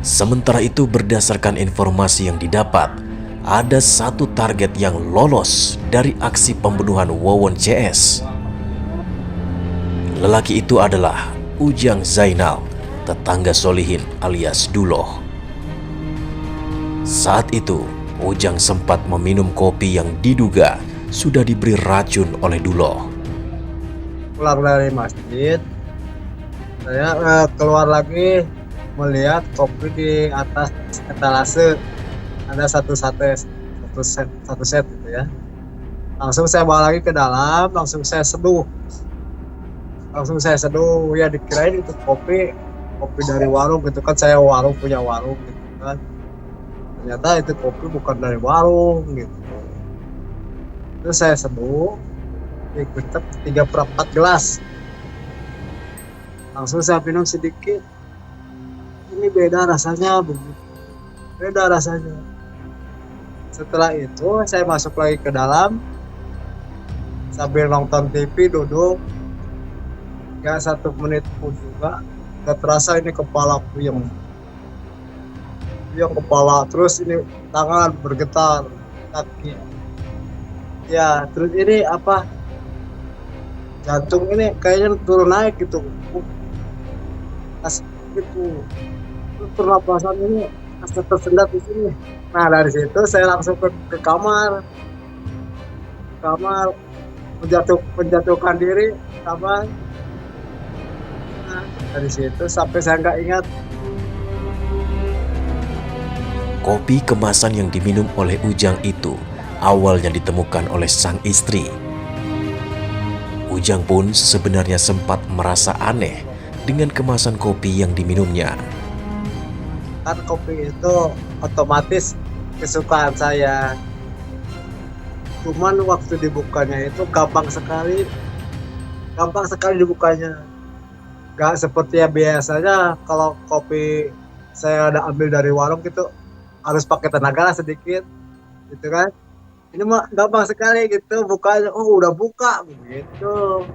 Sementara itu, berdasarkan informasi yang didapat, ada satu target yang lolos dari aksi pembunuhan Wawon CS. Lelaki itu adalah Ujang Zainal, tetangga Solihin alias Duloh. Saat itu, Ujang sempat meminum kopi yang diduga sudah diberi racun oleh Duloh. Pulang dari masjid, saya keluar lagi melihat kopi di atas etalase ada satu set gitu ya. Langsung saya bawa lagi ke dalam, langsung saya seduh ya, dikirain itu kopi dari warung gitu kan, saya punya warung gitu kan. Ternyata itu kopi bukan dari warung gitu. Terus saya seduh dikucek 3/4 gelas, langsung saya minum sedikit. Ini beda rasanya, Setelah itu saya masuk lagi ke dalam sambil nonton TV, duduk ya 1 menit pun juga gak terasa ini kepala puyeng, kepala, terus ini tangan bergetar, kaki ya, terus ini jantung ini kayaknya turun naik gitu, gitu. Terus pernapasan ini tersendat di sini. Nah, dari situ saya langsung ke kamar menjatuhkan diri kamar. Nah, dari situ sampai saya nggak ingat. Kopi kemasan yang diminum oleh Ujang itu awalnya ditemukan oleh sang istri. Ujang pun sebenarnya sempat merasa aneh dengan kemasan kopi yang diminumnya. Kan kopi itu otomatis kesukaan saya. Cuman waktu dibukanya itu gampang sekali dibukanya. Gak seperti yang biasanya kalau kopi saya ada ambil dari warung gitu, harus pakai tenaga lah sedikit gitu kan. Ini mah gampang sekali gitu bukanya, udah buka begitu.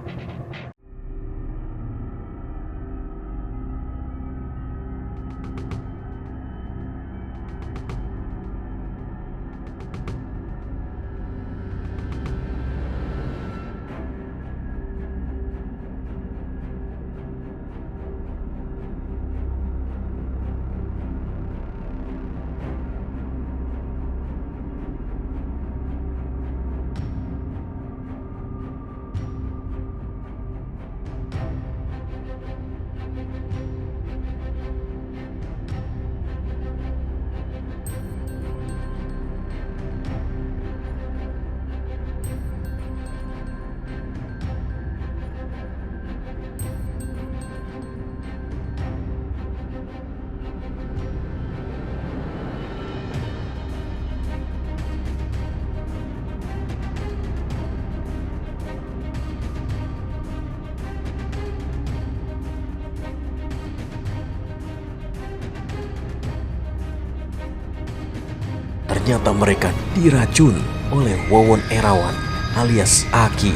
Ternyata mereka diracun oleh Wawon Erawan alias Aki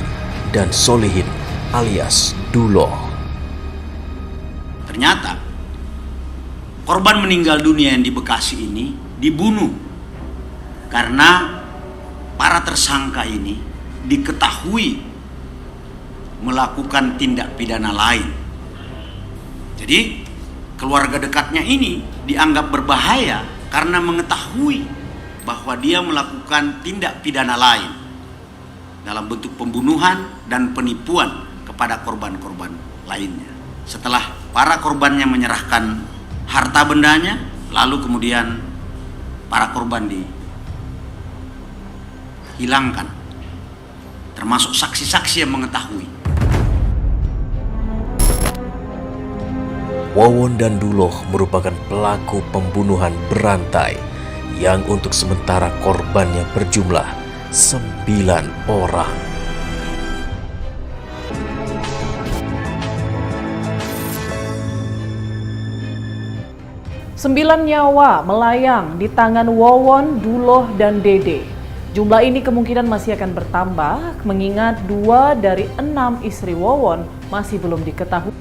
dan Solihin alias Duloh. Ternyata korban meninggal dunia yang di Bekasi ini dibunuh karena para tersangka ini diketahui melakukan tindak pidana lain. Jadi keluarga dekatnya ini dianggap berbahaya karena mengetahui bahwa dia melakukan tindak pidana lain dalam bentuk pembunuhan dan penipuan kepada korban-korban lainnya. Setelah para korbannya menyerahkan harta bendanya, lalu kemudian para korban dihilangkan, termasuk saksi-saksi yang mengetahui. Wawon dan Duloh merupakan pelaku pembunuhan berantai yang untuk sementara korbannya berjumlah 9 orang. Sembilan nyawa melayang di tangan Wawon, Duloh, dan Dede. Jumlah ini kemungkinan masih akan bertambah mengingat 2 dari 6 istri Wawon masih belum diketahui.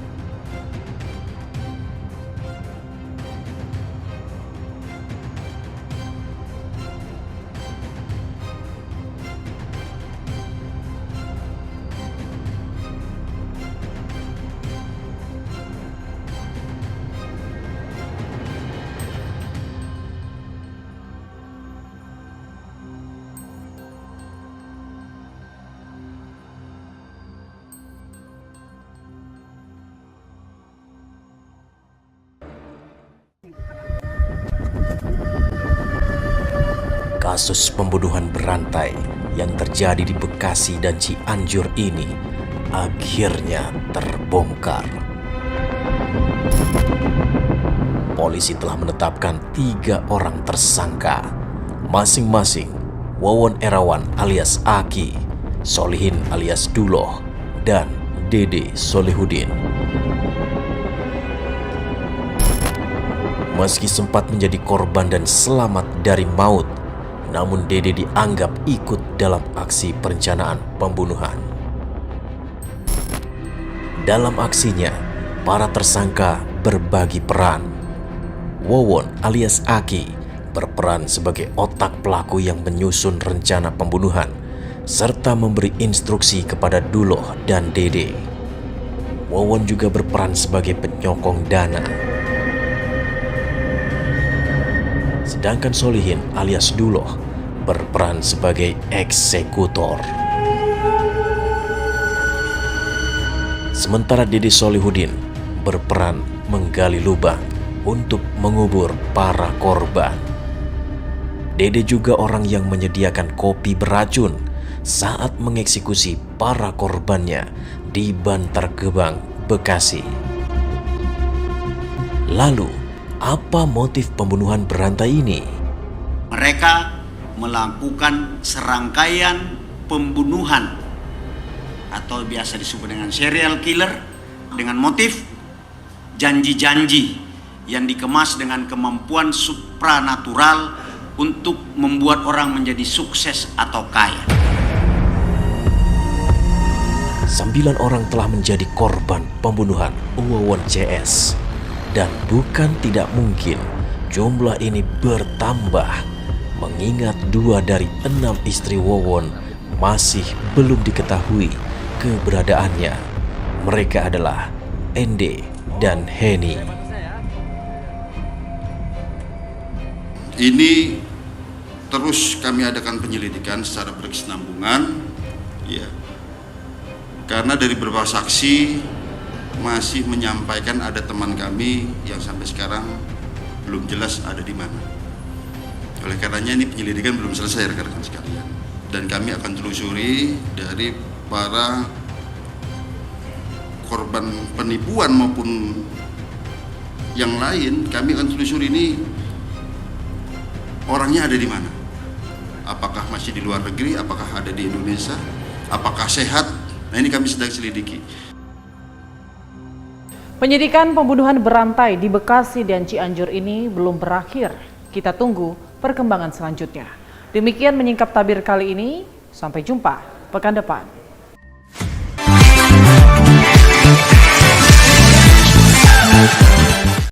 Kasus pembunuhan berantai yang terjadi di Bekasi dan Cianjur ini akhirnya terbongkar. Polisi telah menetapkan 3 orang tersangka, masing-masing Wawon Erawan alias Aki, Solihin alias Duloh, dan Dede Solihudin. Meski sempat menjadi korban dan selamat dari maut, namun Dede dianggap ikut dalam aksi perencanaan pembunuhan. Dalam aksinya, para tersangka berbagi peran. Wawon alias Aki berperan sebagai otak pelaku yang menyusun rencana pembunuhan serta memberi instruksi kepada Duloh dan Dede. Wawon juga berperan sebagai penyokong dana. Sedangkan Solihin alias Duloh berperan sebagai eksekutor. Sementara Dede Solihudin berperan menggali lubang untuk mengubur para korban. Dede juga orang yang menyediakan kopi beracun saat mengeksekusi para korbannya di Bantar Gebang, Bekasi. Lalu, apa motif pembunuhan berantai ini? Mereka melakukan serangkaian pembunuhan atau biasa disebut dengan serial killer dengan motif janji-janji yang dikemas dengan kemampuan supranatural untuk membuat orang menjadi sukses atau kaya. 9 orang telah menjadi korban pembunuhan Wawon CS. Dan bukan tidak mungkin jumlah ini bertambah mengingat 2 dari 6 istri Wawon masih belum diketahui keberadaannya. Mereka adalah Ende dan Heni. Ini terus kami adakan penyelidikan secara berkesinambungan, ya. Karena dari beberapa saksi masih menyampaikan ada teman kami yang sampai sekarang belum jelas ada di mana. Oleh karenanya ini penyelidikan belum selesai rekan-rekan sekalian. Dan kami akan telusuri dari para korban penipuan maupun yang lain, kami akan telusuri ini orangnya ada di mana. Apakah masih di luar negeri, apakah ada di Indonesia, apakah sehat. Nah, ini kami sedang selidiki. Penyidikan pembunuhan berantai di Bekasi dan Cianjur ini belum berakhir. Kita tunggu perkembangan selanjutnya. Demikian menyingkap tabir kali ini. Sampai jumpa pekan depan.